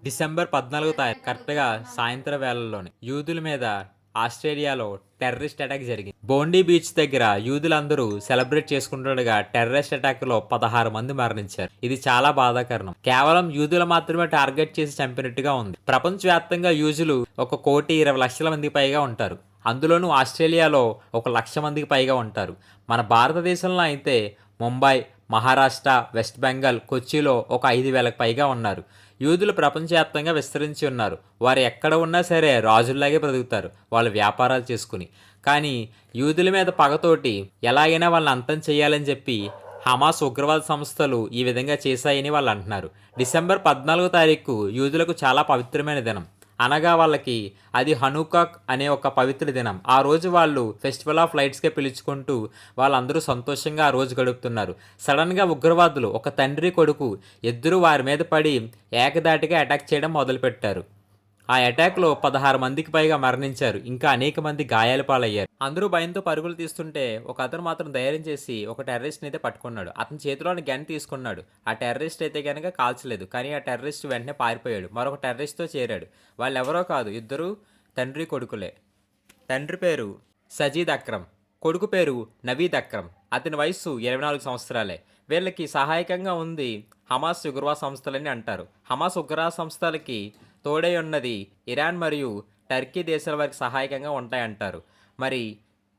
December 14వ తారీఖు కరెక్ట్‌గా సాయంత్రం వేళల్లోనే యూదుల మీద ఆస్ట్రేలియాలో టెర్రరిస్ట్ అటాక్ జరిగింది. బోండీ బీచ్ దగ్గర యూదులందరూ సెలబ్రేట్ చేసుకుంటుండగా టెర్రరిస్ట్ అటాక్‌లో 16 మంది మరణించారు. ఇది చాలా బాధాకరం. కేవలం యూదులు మాత్రమే టార్గెట్ చేసి చంపినట్టుగా ఉంది. ప్రపంచవ్యాప్తంగా యూదులు 1,20,00,000 మందికి పైగా ఉంటారు. అందులోనూ ఆస్ట్రేలియాలో 1,00,000 మందికి పైగా ఉంటారు. మన భారతదేశంలో అయితే ముంబై, మహారాష్ట్ర, వెస్ట్ బెంగాల్, కొచ్చిలో ఒక 5,000కి పైగా ఉన్నారు. యూదులు ప్రపంచవ్యాప్తంగా విస్తరించి ఉన్నారు. వారు ఎక్కడ ఉన్నా సరే రాజుల్లాగే బ్రతుకుతారు వాళ్ళు వ్యాపారాలు చేసుకుని. కానీ యూదుల మీద పగతోటి ఎలాగైనా వాళ్ళని అంతం చేయాలని చెప్పి హమాస్ ఉగ్రవాద సంస్థలు ఈ విధంగా చేశాయని వాళ్ళు అంటున్నారు. డిసెంబర్ 14వ తారీఖు యూదులకు చాలా పవిత్రమైన దినం. అనగా వాళ్ళకి అది హనుకాక్ అనే ఒక పవిత్ర దినం. ఆ రోజు వాళ్ళు ఫెస్టివల్ ఆఫ్ లైట్స్‌గా పిలుచుకుంటూ వాళ్ళందరూ సంతోషంగా ఆ రోజు గడుపుతున్నారు. సడన్‌గా ఉగ్రవాదులు ఒక తండ్రి, కొడుకు ఇద్దరూ వారి మీద పడి ఏకధాటిగా అటాక్ చేయడం మొదలుపెట్టారు. ఆ అటాక్‌లో 16 మందికి పైగా మరణించారు. ఇంకా అనేక మంది గాయాల పాలయ్యారు. అందరూ భయంతో పరుగులు తీస్తుంటే ఒకతను మాత్రం ధైర్యం చేసి ఒక టెర్రరిస్ట్‌ని అయితే పట్టుకున్నాడు. అతని చేతిలోని గన్ తీసుకున్నాడు. ఆ టెర్రరిస్ట్ అయితే గనక కాల్చలేదు. కానీ ఆ టెర్రరిస్ట్ వెంటనే పారిపోయాడు. మరొక టెర్రరిస్ట్‌తో చేరాడు. వాళ్ళెవరో కాదు, ఇద్దరు తండ్రి కొడుకులే. తండ్రి పేరు సజీద్ అక్రమ్, కొడుకు పేరు నవీద్ అక్రమ్. అతని వయస్సు 24 సంవత్సరాలే. వీళ్ళకి సహాయకంగా ఉంది హమాస్ ఉగ్రవాద సంస్థలని అంటారు. హమాస్ ఉగ్రవాద సంస్థలకి తోడై ఉన్నది ఇరాన్ మరియు టర్కీ దేశాల వారికి సహాయకంగా ఉంటాయంటారు. మరి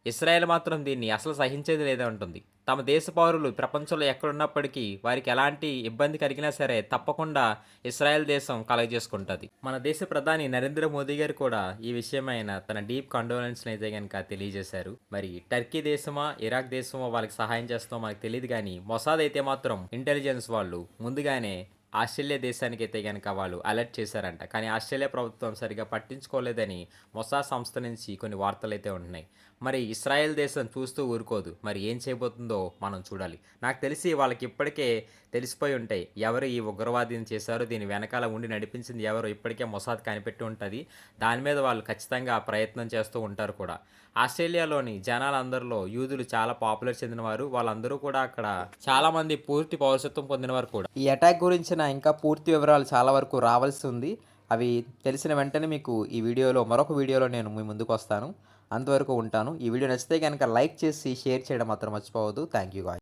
ఇస్రాయేల్ మాత్రం దీన్ని అసలు సహించేది లేదంటుంది. తమ దేశ పౌరులు ప్రపంచంలో ఎక్కడున్నప్పటికీ వారికి ఎలాంటి ఇబ్బంది కలిగినా సరే తప్పకుండా ఇస్రాయేల్ దేశం కలుగజేసుకుంటుంది. మన దేశ ప్రధాని నరేంద్ర మోదీ గారు కూడా ఈ విషయమైన తన డీప్ కండోలెన్స్‌ని అయితే గనక తెలియజేశారు. మరి టర్కీ దేశమా, ఇరాక్ దేశమా వాళ్ళకి సహాయం చేస్తామో మనకు తెలియదు గానీ మొసాద్ అయితే మాత్రం ఇంటెలిజెన్స్ వాళ్ళు ముందుగానే ఆస్ట్రేలియా దేశానికి అయితే గనక వాళ్ళు అలర్ట్ చేశారంట. కానీ ఆస్ట్రేలియా ప్రభుత్వం సరిగ్గా పట్టించుకోలేదని మొసాద్ సంస్థ నుంచి కొన్ని వార్తలైతే ఉంటున్నాయి. మరి ఇస్రాయేల్ దేశం చూస్తూ ఊరుకోదు. మరి ఏం చేయబోతుందో మనం చూడాలి. నాకు తెలిసి వాళ్ళకి ఇప్పటికే తెలిసిపోయి ఉంటాయి ఎవరు ఈ ఉగ్రవాదిని చేశారో, దీని వెనకాల ఉండి నడిపించింది ఎవరో ఇప్పటికే మొసాద్ కనిపెట్టి ఉంటుంది. దాని మీద వాళ్ళు ఖచ్చితంగా ప్రయత్నం చేస్తూ ఉంటారు కూడా. ఆస్ట్రేలియాలోని జనాలందరిలో యూదులు చాలా పాపులర్ చెందినవారు. వాళ్ళందరూ కూడా అక్కడ చాలామంది పూర్తి పౌరసత్వం పొందినవారు కూడా. ఈ అటాక్ గురించిన ఇంకా పూర్తి వివరాలు చాలా వరకు రావాల్సి ఉంది. అవి తెలిసిన వెంటనే మీకు ఈ వీడియోలో మరొక వీడియోలో నేను మీ ముందుకు వస్తాను. అంతవరకు ఉంటాను. ఈ వీడియో నచ్చితే కనుక లైక్ చేసి షేర్ చేయడం మాత్రం మర్చిపోవద్దు. Thank you guys.